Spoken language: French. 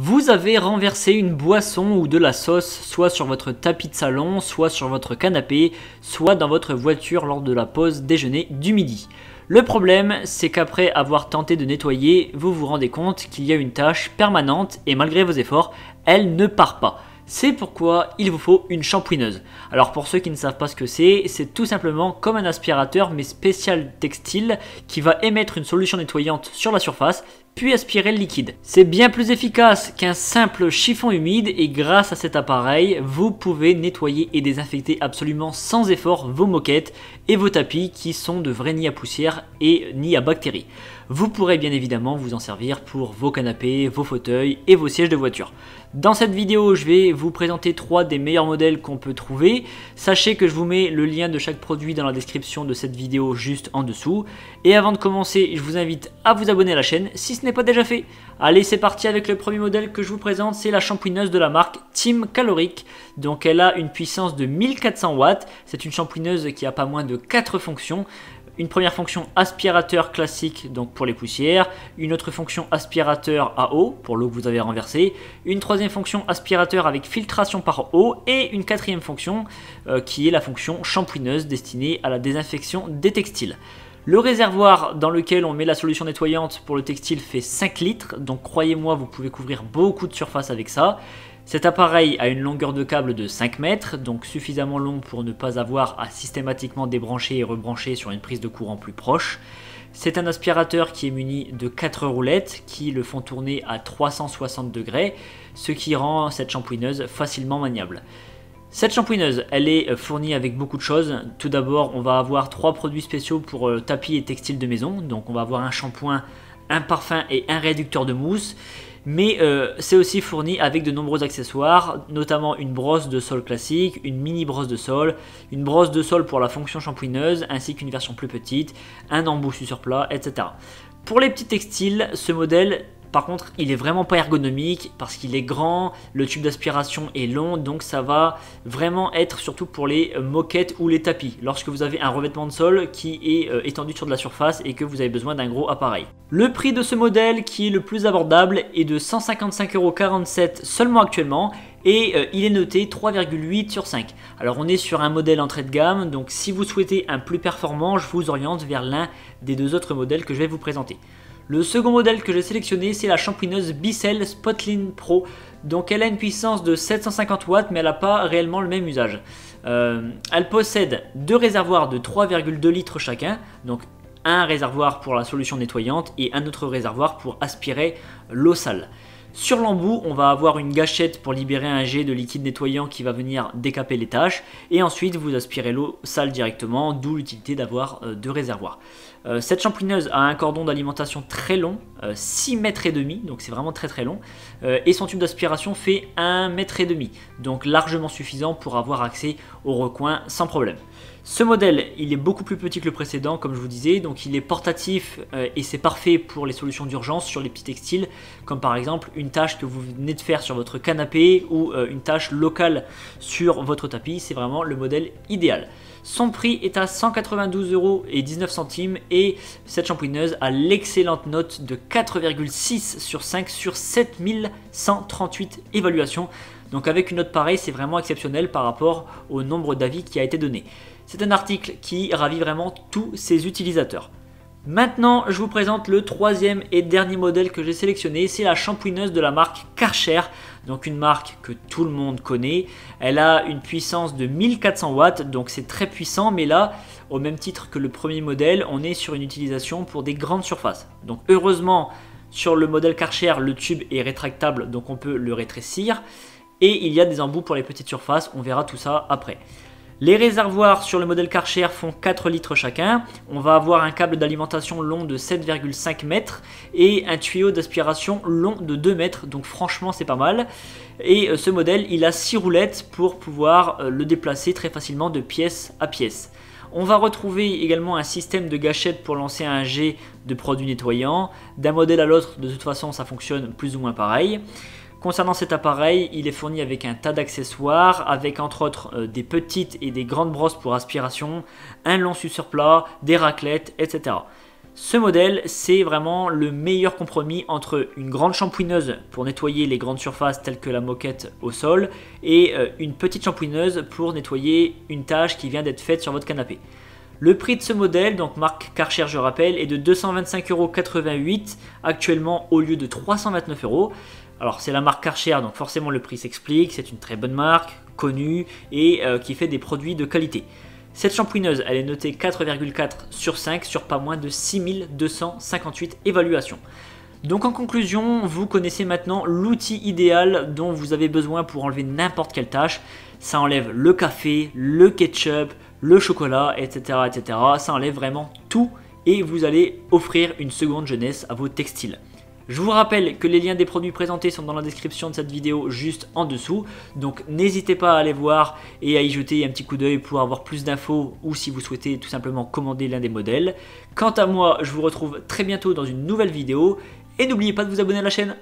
Vous avez renversé une boisson ou de la sauce soit sur votre tapis de salon, soit sur votre canapé, soit dans votre voiture lors de la pause déjeuner du midi. Le problème, c'est qu'après avoir tenté de nettoyer, vous vous rendez compte qu'il y a une tache permanente et malgré vos efforts, elle ne part pas. C'est pourquoi il vous faut une shampooineuse. Alors pour ceux qui ne savent pas ce que c'est tout simplement comme un aspirateur mais spécial textile qui va émettre une solution nettoyante sur la surface puis aspirer le liquide. C'est bien plus efficace qu'un simple chiffon humide et grâce à cet appareil, vous pouvez nettoyer et désinfecter absolument sans effort vos moquettes et vos tapis qui sont de vrais nids à poussière et nids à bactéries. Vous pourrez bien évidemment vous en servir pour vos canapés, vos fauteuils et vos sièges de voiture. Dans cette vidéo, je vais vous présenter 3 des meilleurs modèles qu'on peut trouver. Sachez que je vous mets le lien de chaque produit dans la description de cette vidéo juste en dessous. Et avant de commencer, je vous invite à vous abonner à la chaîne si ce n'est pas déjà fait. Allez, c'est parti avec le premier modèle que je vous présente, c'est la shampooineuse de la marque Team Caloric. Donc elle a une puissance de 1400 watts. C'est une shampooineuse qui a pas moins de 4 fonctions. Une première fonction aspirateur classique donc pour les poussières, une autre fonction aspirateur à eau pour l'eau que vous avez renversée, une troisième fonction aspirateur avec filtration par eau et une quatrième fonction qui est la fonction shampooineuse destinée à la désinfection des textiles. Le réservoir dans lequel on met la solution nettoyante pour le textile fait 5 litres, donc croyez-moi vous pouvez couvrir beaucoup de surface avec ça. Cet appareil a une longueur de câble de 5 mètres, donc suffisamment long pour ne pas avoir à systématiquement débrancher et rebrancher sur une prise de courant plus proche. C'est un aspirateur qui est muni de 4 roulettes qui le font tourner à 360 degrés, ce qui rend cette shampooineuse facilement maniable. Cette shampooineuse, elle est fournie avec beaucoup de choses. Tout d'abord, on va avoir 3 produits spéciaux pour tapis et textiles de maison. Donc on va avoir un shampoing, un parfum et un réducteur de mousse. Mais c'est aussi fourni avec de nombreux accessoires, notamment une brosse de sol classique, une mini brosse de sol, une brosse de sol pour la fonction shampooineuse, ainsi qu'une version plus petite, un embout sur plat, etc. Pour les petits textiles, ce modèle, par contre, il est vraiment pas ergonomique parce qu'il est grand, le tube d'aspiration est long, donc ça va vraiment être surtout pour les moquettes ou les tapis. Lorsque vous avez un revêtement de sol qui est étendu sur de la surface et que vous avez besoin d'un gros appareil. Le prix de ce modèle qui est le plus abordable est de 155,47 € seulement actuellement. Et il est noté 3,8 sur 5. Alors on est sur un modèle entrée de gamme, donc si vous souhaitez un plus performant, je vous oriente vers l'un des 2 autres modèles que je vais vous présenter. Le second modèle que j'ai sélectionné, c'est la shampooineuse Bissell Spotline Pro. Donc elle a une puissance de 750 watts, mais elle n'a pas réellement le même usage. Elle possède 2 réservoirs de 3,2 litres chacun, donc un réservoir pour la solution nettoyante et un autre réservoir pour aspirer l'eau sale. Sur l'embout, on va avoir une gâchette pour libérer un jet de liquide nettoyant qui va venir décaper les taches et ensuite vous aspirez l'eau sale directement, d'où l'utilité d'avoir 2 réservoirs. Cette shampooineuse a un cordon d'alimentation très long, 6 mètres et demi, donc c'est vraiment très long, et son tube d'aspiration fait 1 mètre et demi, donc largement suffisant pour avoir accès au recoin sans problème. Ce modèle, il est beaucoup plus petit que le précédent, comme je vous disais, donc il est portatif et c'est parfait pour les solutions d'urgence sur les petits textiles, comme par exemple une tâche que vous venez de faire sur votre canapé ou une tâche locale sur votre tapis, c'est vraiment le modèle idéal. Son prix est à 192,19 € et cette shampooineuse a l'excellente note de 4,6 sur 5 sur 7138 évaluations. Donc avec une note pareille, c'est vraiment exceptionnel par rapport au nombre d'avis qui a été donné. C'est un article qui ravit vraiment tous ses utilisateurs. Maintenant, je vous présente le troisième et dernier modèle que j'ai sélectionné, c'est la shampooineuse de la marque Karcher, donc une marque que tout le monde connaît. Elle a une puissance de 1400 watts, donc c'est très puissant, mais là, au même titre que le premier modèle, on est sur une utilisation pour des grandes surfaces. Donc heureusement, sur le modèle Karcher, le tube est rétractable, donc on peut le rétrécir, et il y a des embouts pour les petites surfaces, on verra tout ça après. Les réservoirs sur le modèle Karcher font 4 litres chacun. On va avoir un câble d'alimentation long de 7,5 mètres et un tuyau d'aspiration long de 2 mètres. Donc franchement, c'est pas mal. Et ce modèle, il a 6 roulettes pour pouvoir le déplacer très facilement de pièce à pièce. On va retrouver également un système de gâchette pour lancer un jet de produits nettoyants. D'un modèle à l'autre, de toute façon, ça fonctionne plus ou moins pareil. Concernant cet appareil, il est fourni avec un tas d'accessoires, avec entre autres des petites et des grandes brosses pour aspiration, un long suceur plat, des raclettes, etc. Ce modèle, c'est vraiment le meilleur compromis entre une grande shampouineuse pour nettoyer les grandes surfaces telles que la moquette au sol et une petite shampouineuse pour nettoyer une tâche qui vient d'être faite sur votre canapé. Le prix de ce modèle, donc marque Karcher je rappelle, est de 225,88 € actuellement au lieu de 329 €. Alors c'est la marque Karcher, donc forcément le prix s'explique, c'est une très bonne marque, connue et qui fait des produits de qualité. Cette shampouineuse, elle est notée 4,4 sur 5 sur pas moins de 6258 évaluations. Donc en conclusion, vous connaissez maintenant l'outil idéal dont vous avez besoin pour enlever n'importe quelle tâche. Ça enlève le café, le ketchup, le chocolat, etc., etc. Ça enlève vraiment tout et vous allez offrir une seconde jeunesse à vos textiles. Je vous rappelle que les liens des produits présentés sont dans la description de cette vidéo juste en dessous. Donc n'hésitez pas à aller voir et à y jeter un petit coup d'œil pour avoir plus d'infos ou si vous souhaitez tout simplement commander l'un des modèles. Quant à moi, je vous retrouve très bientôt dans une nouvelle vidéo et n'oubliez pas de vous abonner à la chaîne.